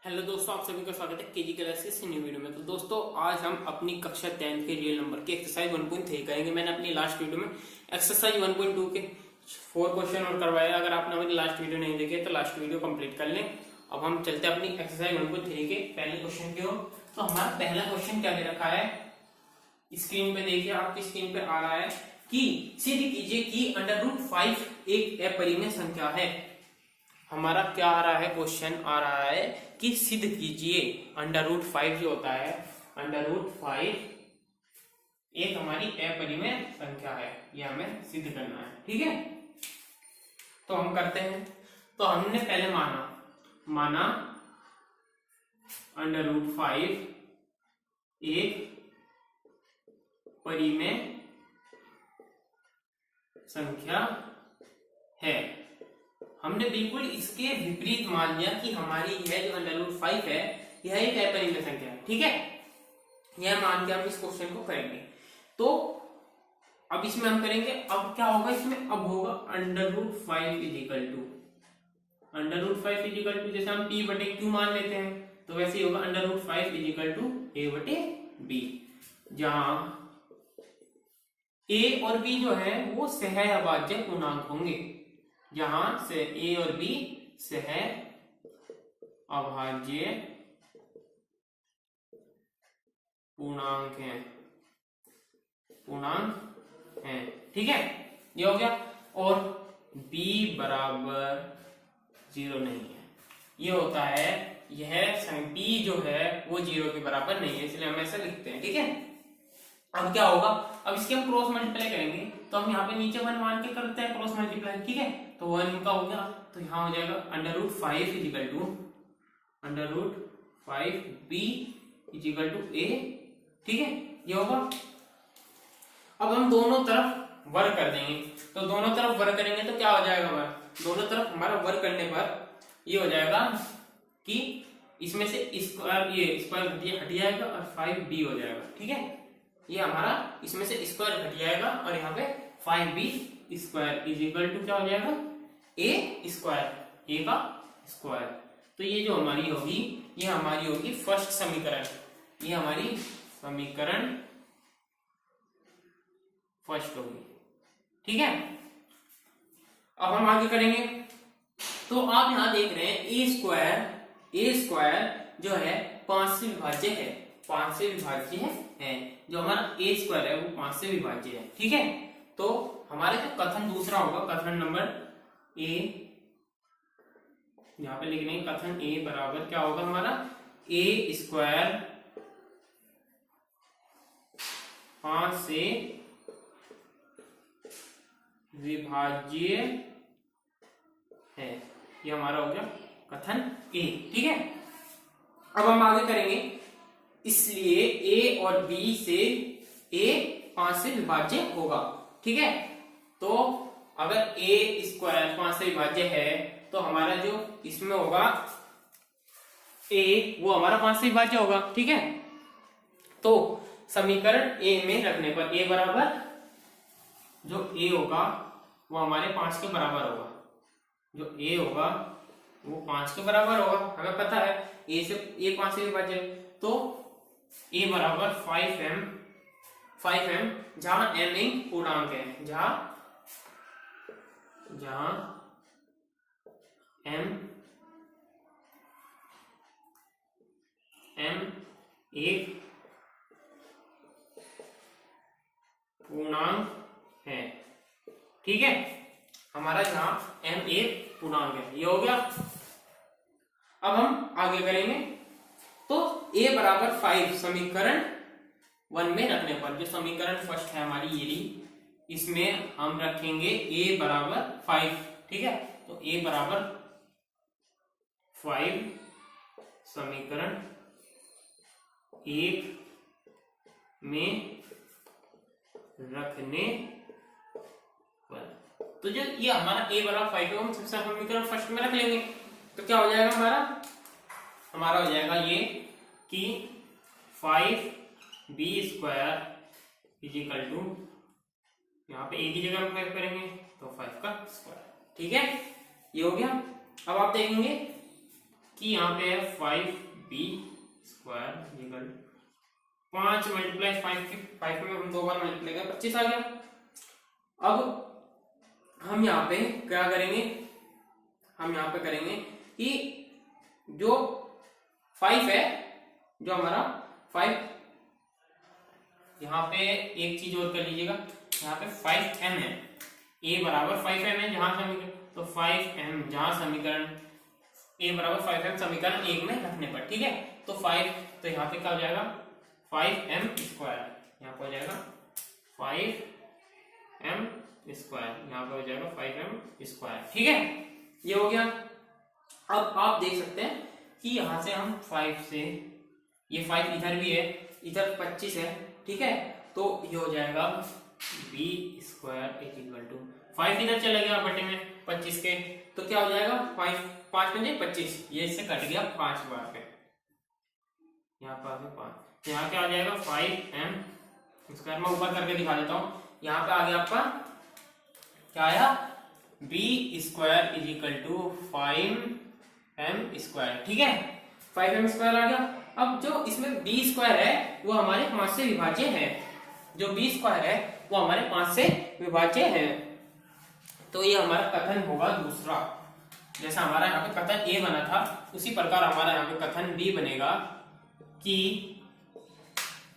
Hello दोस्तों, आप सभी का स्वागत है केजी क्लासेस की न्यू वीडियो में। तो दोस्तों, आज हम अपनी कक्षा 10 के रियल नंबर के एक्सरसाइज 1.3 करेंगे। मैंने अपनी लास्ट वीडियो में एक्सरसाइज 1.2 के 4 क्वेश्चन और करवाया। अगर आपने हमारी लास्ट वीडियो नहीं देखे तो लास्ट वीडियो कंप्लीट कर लें। अब हम चलते हैं अपनी एक्सरसाइज 1.3 के पहले क्वेश्चन की ओर। तो हमारा पहला क्वेश्चन क्या दे रखा है, स्क्रीन पे देखिए, आपकी स्क्रीन पे आ रहा है कि सिद्ध कीजिए कि √5 एक अपरिमेय संख्या है। हमारा क्या आ रहा है, क्वेश्चन आ रहा है कि सिद्ध कीजिए √5 जो होता है, √5 एक हमारी अपरिमेय संख्या है, यह हमें सिद्ध करना है। ठीक है, तो हम करते हैं। तो हमने पहले माना √5 एक परिमेय संख्या है। हमने बिल्कुल इसके विपरीत मान लिया कि हमारी यह जो √5 है यह एक अपरिमेय संख्या है। ठीक है, यह मान के हम इस क्वेश्चन को करेंगे। तो अब इसमें हम करेंगे, अब क्या होगा इसमें, अब होगा √5 इजिकल टू जैसे हम p बटे q मान लेते हैं, तो वैसे ही होगा √5 इजिकल टू a बटे b, जहां a और b जो है वो सहअभाज्य पूर्णांक होंगे, जहां से a और b सहअभाज्य पूर्णांक हैं। ठीक है, ये हो गया। और b बराबर 0 नहीं है, ये होता है, यह b जो है वो 0 के बराबर नहीं है, इसलिए हम ऐसा लिखते हैं। ठीक है, अब क्या होगा, अब इसके हम क्रॉस मल्टीप्लाई करेंगे। तो हम यहाँ पे नीचे 1 मान के करते हैं क्रॉस मल्टीप्लाई। ठीक है, तो 1 का हो गया, तो यहाँ हो जाएगा √5 is equal to √5b is equal to a। ठीक है, ये होगा। अब हम दोनों तरफ वर्ग कर देंगे। तो दोनों तरफ वर्ग करेंगे तो क्या हो जाएगा हमारा, दोनों तरफ हमारा वर्ग करने पर ये हो जाएगा कि इसमें से स्क्वायर, ये स्क्वायर हट जाएगा और 5b हो जाएगा। ठीक है, ये हमारा इसमें से स्क्वायर घट जाएगा और यहाँ पे 5b स्क्वायर इजिकल टू क्या हो जाएगा, a स्क्वायर, a का स्क्वायर। तो ये जो हमारी होगी, ये हमारी होगी फर्स्ट समीकरण, ये हमारी समीकरण फर्स्ट होगी। ठीक है, अब हम आगे करेंगे। तो आप यहां देख रहे हैं a स्क्वायर जो है 5 से विभाज्य है, 5 से विभाज्य है, जो हमारा a स्क्वायर है वो 5 से विभाज्य है। ठीक है, तो हमारे जो कथन दूसरा होगा, कथन नंबर a, यहां पे लिख लेंगे कथन a बराबर क्या होगा हमारा, a स्क्वायर 5 से विभाज्य है, ये हमारा हो गया कथन a। ठीक है, अब हम आगे करेंगे। इसलिए a और b से a 5 से विभाज्य होगा। ठीक है, तो अगर a स्क्वायर 5 से विभाज्य है तो हमारा जो इसमें होगा a वो हमारा 5 से विभाज्य होगा। ठीक है, तो समीकरण a में रखने पर a बराबर, जो a होगा वो हमारे 5 के बराबर होगा, जो a होगा वो 5 के बराबर होगा। हमें पता है a 5 से विभाज्य है, तो a बराबर 5m, जहां m एक पूर्णांक है, जहां m एक पूर्णांक है। ठीक है, हमारा जहां m एक पूर्णांक है, ये हो गया। अब हम आगे करेंगे। तो a बराबर 5 समीकरण 1 में रखने पर, जो समीकरण फर्स्ट है हमारी ये रही, इसमें हम रखेंगे a बराबर 5। ठीक है, तो a बराबर 5 समीकरण 1 में रखने पर, तो जो ये हमारा a बराबर 5 को हम समीकरण फर्स्ट में रख लेंगे, तो क्या हो जाएगा हमारा हो जाएगा ये कि 5b स्क्वायर इजिकल टू, यहाँ पे a की जगह हम 5 करेंगे तो 5 का स्क्वायर। ठीक है, ये हो गया। अब आप देखेंगे कि यहाँ पे है 5b² इक्वल 5 मल्टीप्लाई 5 के 5 में हम 2 बार मल्टीप्लाई करें 25 आ गया। अब हम यहाँ पे क्या करेंगे, हम यहाँ पे करेंगे कि जो 5 है, जो हमारा 5, यहाँ पे एक चीज और कर लीजिएगा, यहाँ पे 5m है, a बराबर 5m है जहां समीकरण, तो 5m जहां समीकरण a बराबर 5m समीकरण 1 में रखने पर, ठीक है। तो 5, तो यहाँ पे क्या हो जाएगा 5m², यहाँ पे हो जाएगा 5m², यहाँ पे हो जाएगा 5m², ठीक है। ये हो गया। अब आप देख सकते हैं कि यहां से हम 5 से, ये 5 इधर भी है, इधर 25 है, ठीक है। तो ये हो जाएगा b² इक्वल टू 5 इधर चला गया बटे में 25 के, तो क्या हो जाएगा 5 में 25, ये इससे कट गया 5 बार पे, यहाँ पर आ गया 5, यहाँ क्या आ जाएगा 5m²। मैं ऊपर करके दिखा देता हूँ, यहाँ पे आ गया आपका क्या आया b² इक्वल टू 5m², ठीक है। 5m² आ गया। अब जो इसमें b² है वो हमारे 5 से विभाज्य है, जो b² है वो हमारे 5 से विभाज्य है, तो ये हमारा कथन होगा दूसरा। जैसा हमारा यहाँ पे कथन a बना था उसी प्रकार हमारा यहाँ पे कथन b बनेगा कि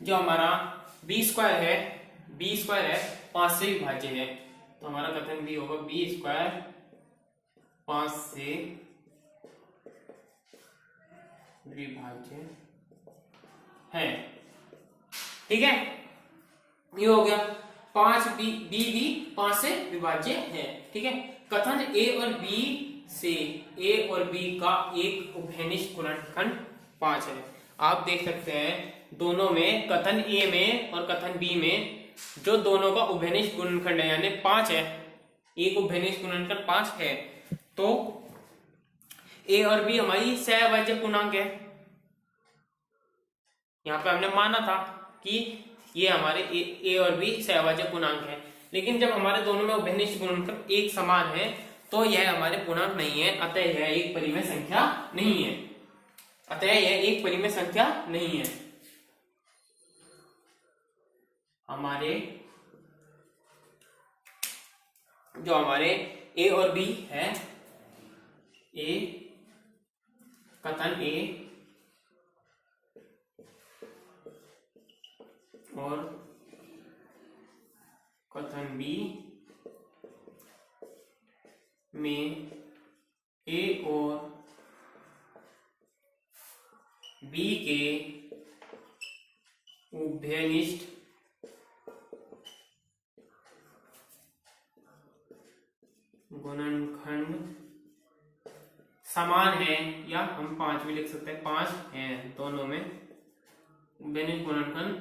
जो हमारा b² है 5 से विभाज्य है, तो हमारा कथन b होगा b² 5 से विभाज्य है, ठीक है। ये हो गया 5 b भी 5 से विभाज्य है, ठीक है। कथन a और b से a और b का एक उभयनिष्ठ गुणनखंड 5 है। आप देख सकते हैं दोनों में, कथन a में और कथन b में जो दोनों का उभयनिष्ठ गुणनखंड है यानी 5 है, एक उभयनिष्ठ गुणनखंड 5 है, तो a और b हमारी सहअभाज्य पूर्णांक है। यहाँ पे हमने माना था कि ये हमारे a और b सहअभाज्य पूर्णांक है, लेकिन जब हमारे दोनों में उभयनिष्ठ गुणनखंड एक समान है तो यह हमारे पूर्णांक नहीं है, अतः यह एक परिमेय संख्या नहीं है, अतः यह एक परिमेय संख्या नहीं है। हमारे जो हमारे a और b है, कथन a और कथन b में a और b के उभयनिष्ठ गुणनखंड समान है, या हम 5 भी लिख सकते हैं, 5 हैं दोनों में, उभयनिष्ठ गुणनखंड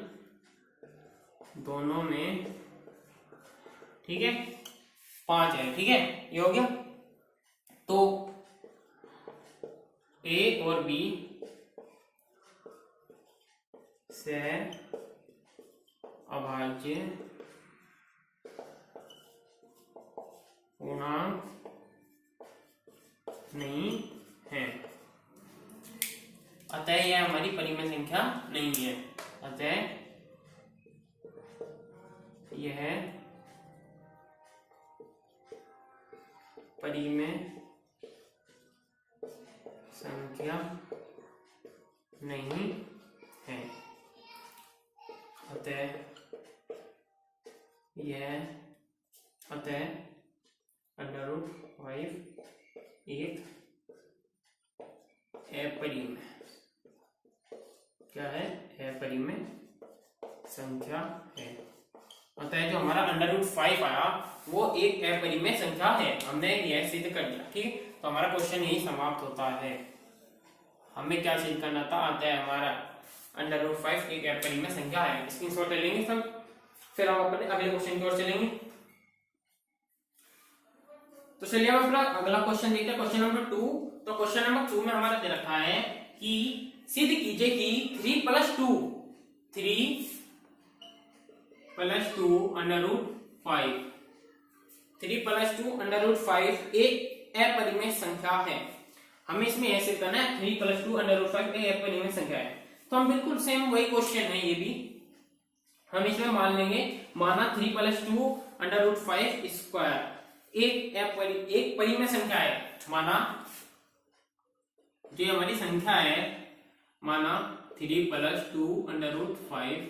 दोनों में, ठीक है, 5 है, ठीक है। ये हो गया। तो a और b से अभाज्य पूर्णांक नहीं है, अतः यह हमारी परिमेय संख्या नहीं है, अतः यह परिमेय संख्या नहीं है, अतः √5 एक अपरिमेय क्या है, अपरिमेय संख्या है। अतः जो हमारा √5 आया वो एक अपरिमेय संख्या है, हमने यह सिद्ध कर दिया, ठीक है। तो हमारा क्वेश्चन यही समाप्त होता है। हमें क्या सिद्ध करना था, अतः हमारा √5 एक अपरिमेय संख्या है। स्क्रीनशॉट ले लेंगे सब, फिर हम अपने अगले क्वेश्चन की ओर चलेंगे। तो चलिए हम अपना अगला क्वेश्चन देखते हैं, क्वेश्चन नंबर 2। तो क्वेश्चन नंबर 2 में हमारा दे रखा है कि सिद्ध कीजिए कि 3 + 2 √5 एक अपरिमेय संख्या है। हमें इसमें ऐसे करना है 3 + 2 √5 एक अपरिमेय संख्या है। तो हम बिल्कुल सेम वही क्वेश्चन है ये भी, हम इसमें मान लेंगे, माना 3 + 2 √5 स्क्वायर एक परिमेय संख्या है। माना जो हमारी संख्या है, माना 3 + 2 √5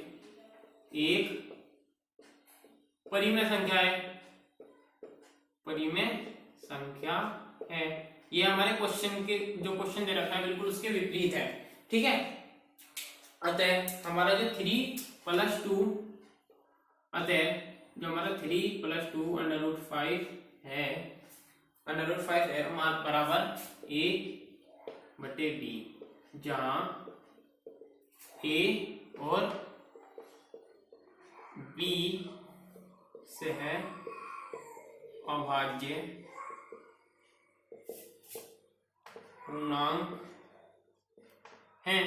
एक परिमेय संख्या है, परिमेय संख्या है। ये हमारे क्वेश्चन के जो क्वेश्चन दे रखा है बिल्कुल उसके विपरीत है, ठीक है। अतः हमारा जो 3 + 2 अतः जो हमारा 3 + 2 √5 है, √5 है बराबर a/b, जहां a और b से है अभाज्य पूर्णांक हैं।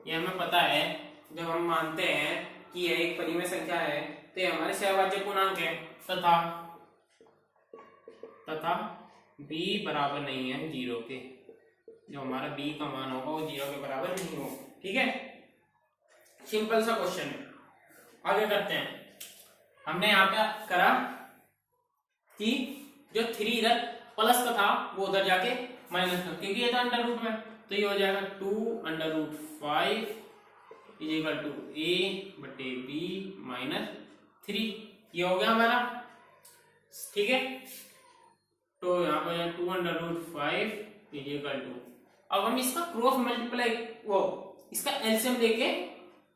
ये हमें पता है, जब हम मानते हैं कि यह एक परिमेय संख्या है तो ये हमारे सहभाज्य पूर्णांक है, तथा b बराबर नहीं है 0 के। जो हमारा b का मान होगा वो 0 के बराबर नहीं होगा, ठीक है। सिंपल सा क्वेश्चन है, आगे करते हैं। हमने यहाँ पे करा कि जो 3 इधर प्लस का था वो उधर जाके माइनस का, क्योंकि ये था अंडर रूट में, तो ये हो जाएगा 2 √5 = a/b - 3। ये हो गया हमारा, ठीक है। तो यहाँ पर 2 √5 = अब हम इसका क्रॉस मल्टीप्लाई इसका एलसीएम लेके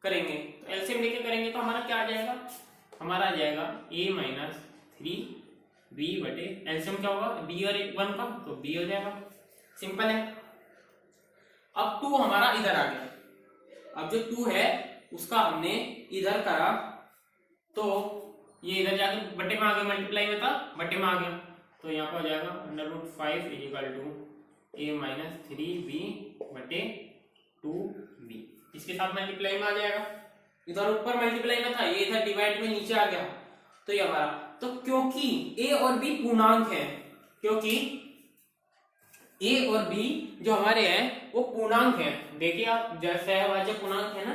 करेंगे। तो एलसीएम लेके करेंगे तो हमारा क्या आ जाएगा, हमारा आ जाएगा a - 3b बटे एलसीएम क्या होगा b और 1 का, तो b हो जाएगा, सिंपल है। अब 2 हमारा इधर आ गया, अब जो 2 है उसका हमने इधर करा तो ये इधर जाके बटे में आ गया, मल्टीप्लाई में था बटे में आ गया, तो यहाँ पर हो जाएगा √5 = a - 3b बटे 2b। इसके साथ मल्टीप्लाई में आ जाएगा, इधर ऊपर मल्टीप्लाई में था, ये इधर डिवाइड में नीचे आ गया, तो ये हमारा, तो क्योंकि a और b पूर्णांक है, क्योंकि a और b जो हमारे हैं वो पूर्णांक है, देखिए आप जैसे सहभाज्य पूर्णांक है ना,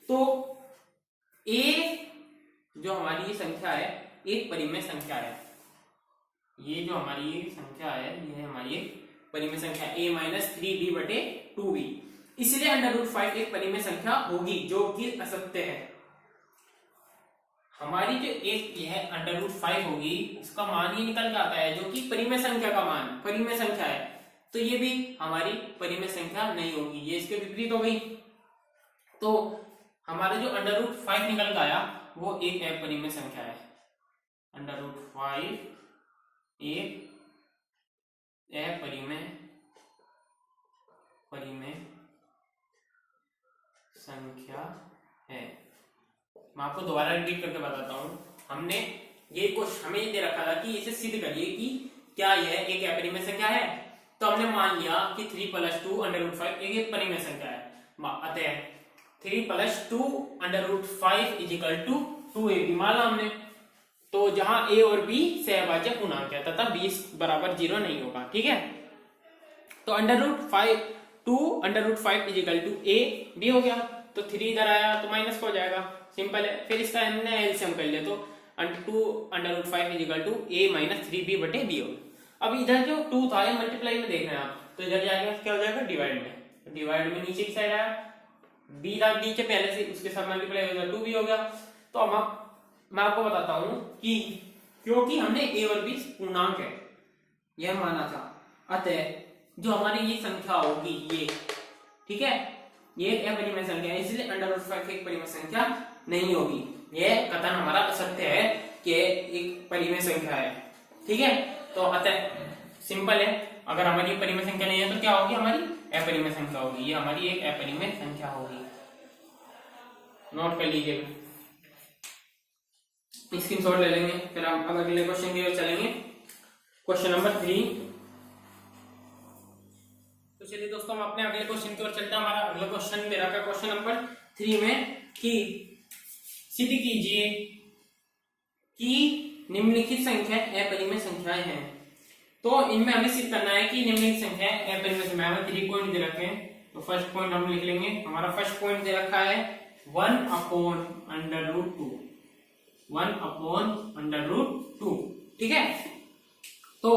तो a जो हमारी ये संख्या है एक परिमेय संख्या है, ये जो हमारी ये संख्या है ये हमारी एक परिमेय संख्या a - 3b बटे 2b, इसलिए √5 एक परिमेय संख्या होगी जो कि असत्य है। हमारी जो एक यह √5 होगी, इसका मान ही निकल के आता है जो कि परिमेय संख्या का मान, परिमेय संख्या है, तो ये भी हमारी परिमेय संख्या नहीं होगी, ये इसके विपरीत हो गई। तो हमारा जो √5 निकल के आया वो एक अपरिमेय संख्या है, √5 एक अपरिमेय संख्या है। मैं आपको दोबारा रिपीट करके बताता हूँ। हमने ये क्वेश्चन हमें दे रखा था कि इसे सिद्ध करिए कि क्या यह एक अपरिमेय संख्या है, तो हमने मान लिया कि 3 + 2 √5 एक परिमेय संख्या है। अतः 3 + 2 √5 = 2ab माना हमने, तो जहां a और b सहभाज्य पूर्णांक है तथा b बराबर 0 नहीं होगा, ठीक है। तो √2 √5 = a b हो गया, तो 3 इधर आया तो माइनस हो जाएगा, सिंपल है। फिर इसका हमने एलसीएम कर लिया, तो 2 √5 = a - 3b बटे b हो गया। अब इधर जो 2 था ये मल्टीप्लाई में देख रहे हैं आप, तो इधर जाएगा क्या हो जाएगा डिवाइड में, डिवाइड में नीचे की साइड आया, b था नीचे पहले से, उसके साथ मल्टीप्लाई हो गया 2b हो गया। तो अब मैं आपको बताता हूं कि क्योंकि हमने a और b पूर्णांक है यह माना था, अतः जो हमारी ये संख्या होगी ये, ठीक है, ये एक अपरिमेय संख्या है, इसलिए √5 एक परिमेय संख्या नहीं होगी। यह कथन हमारा असत्य है कि एक परिमेय संख्या है, ठीक है। तो अतः सिंपल है, अगर हमारी परिमेय संख्या नहीं है तो क्या होगी, हमारी अपरिमेय संख्या होगी, ये हमारी एक अपरिमेय संख्या होगी, नोट कर लीजिएगा, स्क्रीनशॉट ले लेंगे। फिर हम अब अगले क्वेश्चन की ओर चलेंगे, क्वेश्चन नंबर 3। तो चलिए दोस्तों हम अपने अगले क्वेश्चन की ओर चलते हैं। हमारा अगला क्वेश्चन दे रखा है क्वेश्चन नंबर 3 में कि सिद्ध कीजिए कि निम्नलिखित संख्या अपरिमेय संख्याएं हैं। तो इनमें हमें सिद्ध करना है कि निम्नलिखित संख्या ए परिमेय संख्या में 3 पॉइंट दे रखे हैं। तो फर्स्ट पॉइंट हम लिख लेंगे। हमारा फर्स्ट पॉइंट दे रखा है 1/√2, 1/√2, ठीक है। तो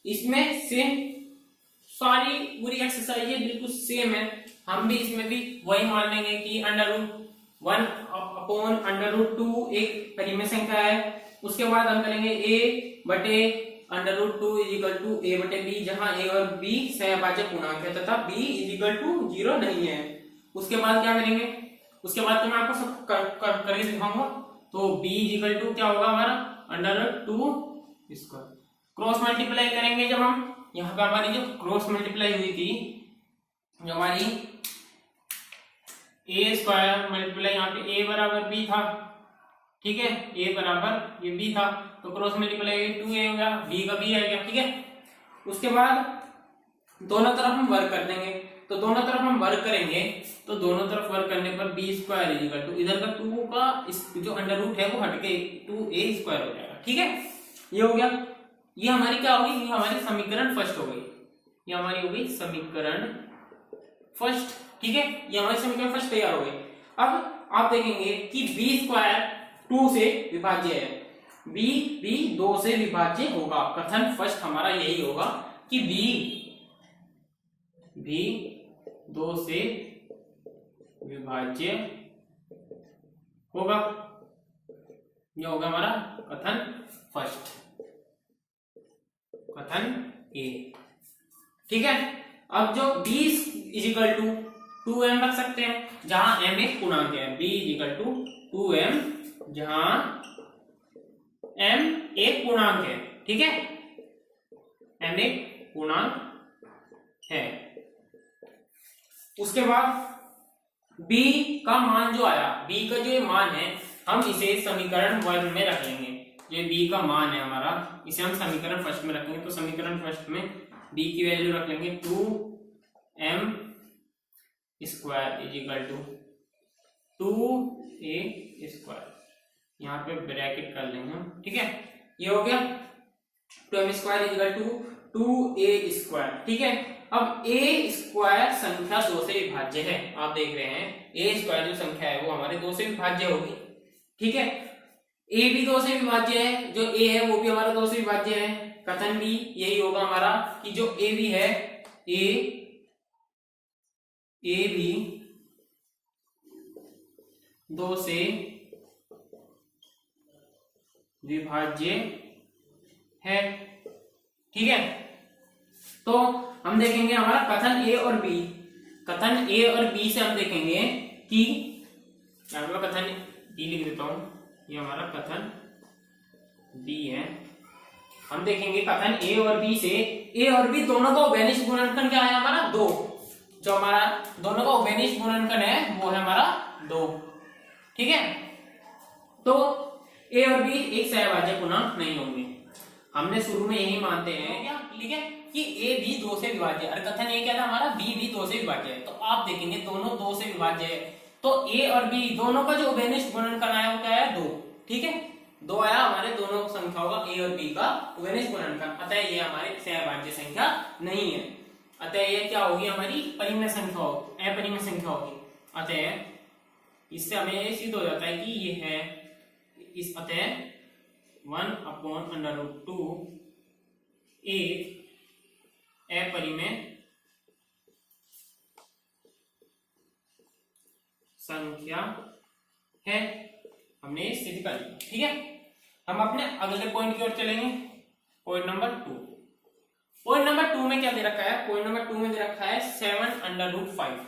इसमें से सारी पूरी एक्सरसाइज बिल्कुल सेम है, हम भी इसमें भी वही मान लेंगे कि √1/√2 एक परिमेय संख्या है। उसके बाद हम करेंगे a/√2 = a/b, जहां a और b सहभाज्य पूर्णांक है तथा b = 0 नहीं है। उसके बाद क्या करेंगे, उसके बाद तो मैं आपको सब करके दिखाऊंगा। तो b = क्या होगा हमारा √2²। क्रॉस मल्टीप्लाई करेंगे जब हम, यहाँ पे हमारी जो क्रॉस मल्टीप्लाई हुई थी, जो हमारी a² मल्टीप्लाई यहाँ पे a बराबर b था, ठीक है, a बराबर ये b था, तो क्रॉस मल्टीप्लाई 2a हो गया, b का b आ गया, ठीक है। उसके बाद दोनों तरफ हम वर्क कर देंगे। तो दोनों तरफ हम वर्क करेंगे, तो दोनों तरफ वर्क करने पर b² = इधर का 2 का इस जो अंडर रूट है वो हटके 2a² हो जाएगा, ठीक है। ये हो गया, ये हमारी क्या होगी, ये हमारी समीकरण फर्स्ट हो गई, ये हमारी हो गई समीकरण फर्स्ट, ठीक है। ये हमारी समीकरण फर्स्ट तैयार हो गई। अब आप देखेंगे कि b² 2 से विभाज्य है, b 2 से विभाज्य होगा। कथन फर्स्ट हमारा यही होगा कि b 2 से विभाज्य होगा। यह होगा हमारा कथन फर्स्ट, कथन ए, ठीक है। अब जो b = 2m रख सकते हैं, जहां m एक पूर्णांक है, b = 2m, जहां m एक पूर्णांक है, ठीक है, m एक पूर्णांक है। उसके बाद b का मान जो आया, b का जो ये मान है, हम इसे समीकरण 1 में रख लेंगे। ये b का मान है हमारा, इसे हम समीकरण फर्स्ट में रखेंगे। तो समीकरण फर्स्ट में b की वैल्यू रख लेंगे 2m² = 2a², यहाँ पे ब्रैकेट कर लेंगे हम, ठीक है। ये हो गया 2m² = 2a², ठीक है। अब a² संख्या 2 से विभाज्य है, आप देख रहे हैं a² जो संख्या है वो हमारे 2 से विभाज्य होगी, ठीक है। a भी 2 से विभाज्य है, जो a है वो भी हमारा 2 से विभाज्य है। कथन भी यही होगा हमारा कि जो a भी है, a भी 2 से विभाज्य है, ठीक है। तो हम देखेंगे हमारा कथन a और b, कथन a और b से हम देखेंगे कि कथन b लिख देता हूं, ये हमारा कथन b है। हम देखेंगे कथन a और b से, a और b दोनों का उभयनिष्ठ गुणनफल क्या है हमारा 2, जो हमारा दोनों का उभयनिष्ठ गुणनफल है वो है हमारा 2, ठीक है। तो a और b एक सहभाज्य पूर्णांक नहीं होंगे, हमने शुरू में यही मानते हैं क्या, ठीक है, कि a भी 2 से विभाज्य है। और कथन ये क्या था हमारा, b भी 2 से विभाज्य है। तो आप देखेंगे दोनों 2 से विभाज्य है, तो a और b दोनों का जो उभयनिष्ठ गुणनफल आया वो क्या है 2, ठीक है। 2 आया हमारे दोनों संख्याओं का a और b का उभयनिष्ठ गुणनफल, अतः ये हमारी सहभाज्य संख्या नहीं है। अतः ये क्या होगी, हमारी परिमेय संख्या होगी, अपरिमेय संख्या होगी। अतः इससे हमें ये सिद्ध हो जाता है कि ये है इस, अतः 1/√2 एक अपरिमेय संख्या है। हमने सिद्ध कर लिया, ठीक है। हम अपने अगले पॉइंट की ओर चलेंगे, पॉइंट नंबर 2। पॉइंट नंबर 2 में क्या दे रखा है, पॉइंट नंबर 2 में दे रखा है 7/5,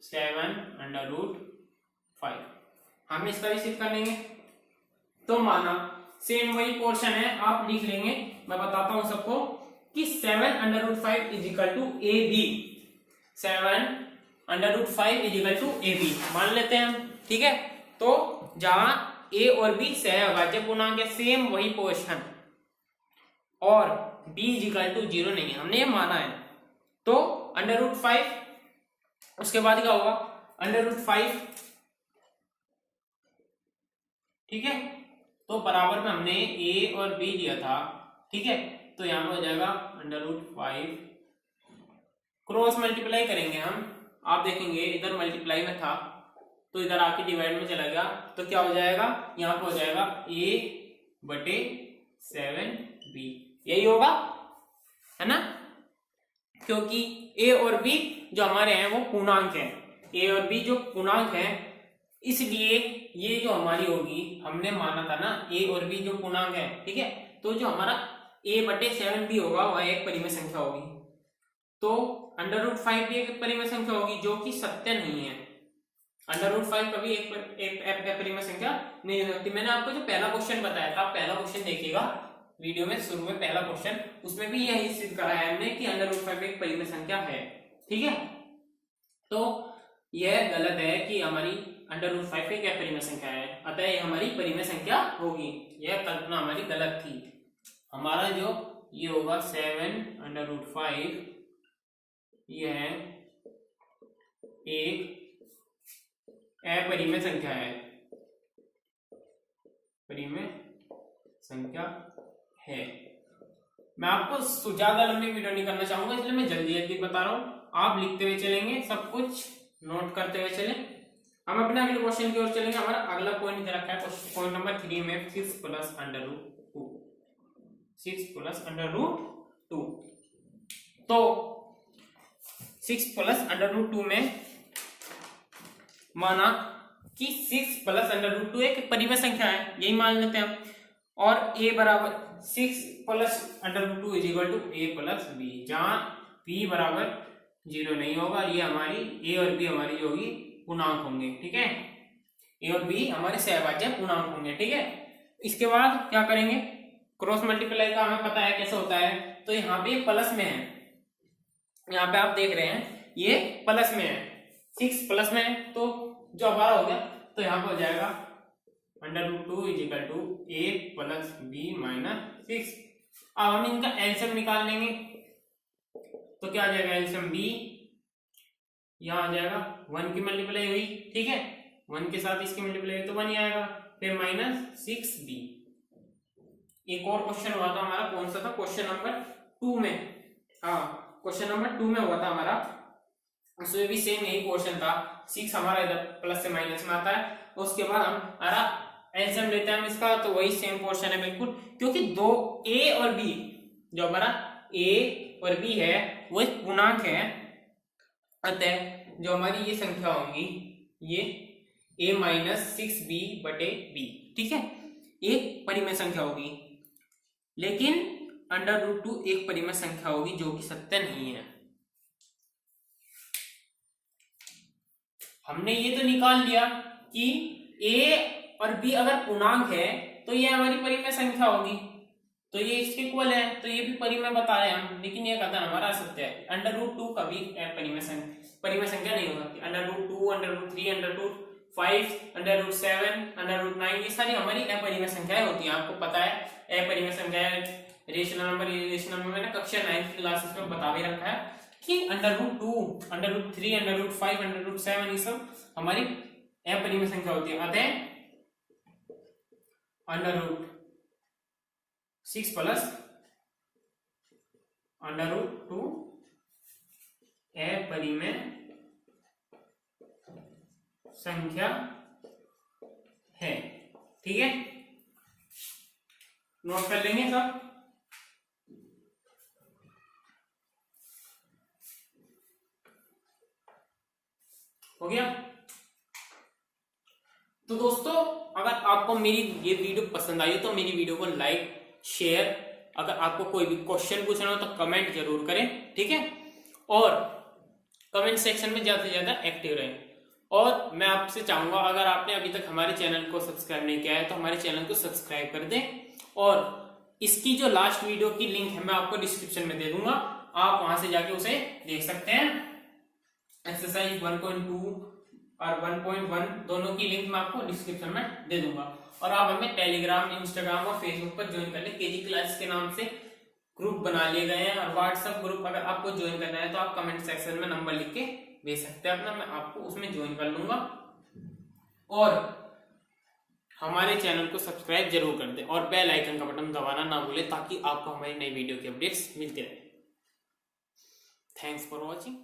7/5। हम इसका भी सिद्ध कर लेंगे। तो माना सेम वही पोर्शन है, आप लिख लेंगे, मैं बताता हूं सबको कि 7/5 = AB, 7/5 = AB मान लेते हैं हम, ठीक है। तो जहां a और b सहभाज्य पूर्णांक है, सेम वही पोर्शन, और b = 0 नहीं है, हमने ये माना है। तो √5, उसके बाद क्या होगा √5, ठीक है। तो बराबर में हमने a और b दिया था, ठीक है। तो यहाँ पे हो जाएगा √5, क्रॉस मल्टीप्लाई करेंगे हम, आप देखेंगे इधर मल्टीप्लाई में था तो इधर आके डिवाइड में चला गया, तो क्या हो जाएगा, यहाँ पे हो जाएगा a/7b, यही होगा, है ना, क्योंकि a और b जो हमारे हैं वो पूर्णांक हैं, a और b जो पूर्णांक हैं, इसलिए ये जो हमारी होगी, हमने माना था ना a और b जो पूर्णांक है, ठीक है, तो जो हमारा a/7b होगा वह एक परिमेय संख्या होगी, तो √5 भी एक परिमेय संख्या होगी जो कि सत्य नहीं है। √5 कभी एक परिमेय संख्या नहीं हो सकती। मैंने आपको जो पहला क्वेश्चन बताया था, पहला क्वेश्चन देखिएगा वीडियो में शुरू में, पहला क्वेश्चन, उसमें भी यही सिद्ध कराया है हमने कि √5 एक परिमेय संख्या है, ठीक है। तो यह गलत है कि हमारी √5 एक परिमेय संख्या है, अतः ये हमारी परिमेय संख्या होगी, यह कल्पना हमारी गलत थी। हमारा जो ये होगा 7/5, यह एक अपरिमेय संख्या है, परिमेय संख्या है। मैं आपको ज्यादा लंबी वीडियो नहीं करना चाहूंगा, इसलिए मैं जल्दी जल्दी बता रहा हूं, आप लिखते हुए चलेंगे, सब कुछ नोट करते हुए चलें। हम अपने अगले क्वेश्चन की ओर चलेंगे। हमारा अगला पॉइंट इधर रखा है, पॉइंट नंबर 3 में 6 + √2, 6 + √2, तो 6 + √2 में माना कि 6 + √2 एक परिमेय संख्या है, यही मान लेते हैं हम, और a बराबर 6 + √2 = a + b, जहां b बराबर 0 नहीं होगा, ये हमारी a और b हमारी जो होगी पूर्णांक होंगे, ठीक है, a और b हमारे सहभाज्य पूर्णांक होंगे, ठीक है। इसके बाद क्या करेंगे, क्रॉस मल्टीप्लाई का हमें पता है कैसे होता है, तो यहाँ पे प्लस में है, यहाँ पे आप देख रहे हैं ये प्लस में है, 6 प्लस में है, तो जो हमारा हो गया, तो यहाँ पे हो जाएगा √2 = a + b - 6। अब हम इनका एलसीएम निकाल लेंगे, तो क्या आ जाएगा, एलसीएम b, यहाँ आ जाएगा 1 की मल्टीप्लाई हुई, ठीक है, 1 के साथ इसकी मल्टीप्लाई हुई तो 1 ही आएगा, फिर -6b। एक और क्वेश्चन हुआ था हमारा, कौन सा था, क्वेश्चन नंबर 2 में, हाँ क्वेश्चन नंबर 2 में हुआ था हमारा, उसमें भी सेम यही क्वेश्चन था, 6 हमारा इधर प्लस से माइनस में आता है, उसके बाद हम हमारा एलसीएम लेते हैं हम इसका, तो वही सेम क्वेश्चन है बिल्कुल, क्योंकि दो a और b, जो हमारा a और b है वो एक पूर्णांक है, अतः जो हमारी ये संख्या होंगी ये a - 6b/b, ठीक है, एक परिमेय संख्या होगी, लेकिन √2 एक परिमेय संख्या होगी जो कि सत्य नहीं है। हमने ये तो निकाल लिया कि a और b अगर पूर्णांक है तो ये हमारी परिमेय संख्या होगी, तो ये इसके इक्वल है, तो ये भी परिमेय बता रहे हैं हम, लेकिन ये कथन हमारा असत्य है। √2 कभी परिमेय संख्या नहीं हो सकती। √2, √3, √5, √7, √9 ये सारी हमारी अपरिमेय संख्याएं होती हैं, आपको पता है अपरिमेय संख्याएं, रेशनल नंबर, इरेशनल नंबर, मैंने कक्षा 9 की क्लासेस में बता भी रखा है कि √2, √3, √5, √7 ये सब हमारी अपरिमेय संख्या होती है, अतः √6 + √2 अपरिमेय संख्या है, ठीक है, नोट कर लेंगे सब। हो गया। तो दोस्तों अगर आपको मेरी ये वीडियो पसंद आई हो तो मेरी वीडियो को लाइक शेयर, अगर आपको कोई भी क्वेश्चन पूछना हो तो कमेंट जरूर करें, ठीक है, और कमेंट सेक्शन में ज्यादा से ज्यादा एक्टिव रहें। और मैं आपसे चाहूंगा अगर आपने अभी तक हमारे चैनल को सब्सक्राइब नहीं किया है तो हमारे चैनल को सब्सक्राइब कर दें, और इसकी जो लास्ट वीडियो की लिंक है मैं आपको डिस्क्रिप्शन में दे दूंगा, आप वहां से जाके उसे देख सकते हैं। एक्सरसाइज 1.2 और 1.1 दोनों की लिंक मैं आपको डिस्क्रिप्शन में दे दूंगा, और आप हमें टेलीग्राम, इंस्टाग्राम और फेसबुक पर ज्वाइन कर ले, केजी क्लासेस के नाम से ग्रुप बना लिए गए हैं, और व्हाट्सएप ग्रुप अगर आपको ज्वाइन करना है तो आप कमेंट सेक्शन में नंबर लिख के भेज सकते हैं अपना, मैं आपको उसमें ज्वाइन कर लूंगा। और हमारे चैनल को सब्सक्राइब जरूर कर दें और बेल आइकन का बटन दबाना ना भूलें ताकि आपको हमारी नई वीडियो की अपडेट्स मिलती रहे। Thanks for watching.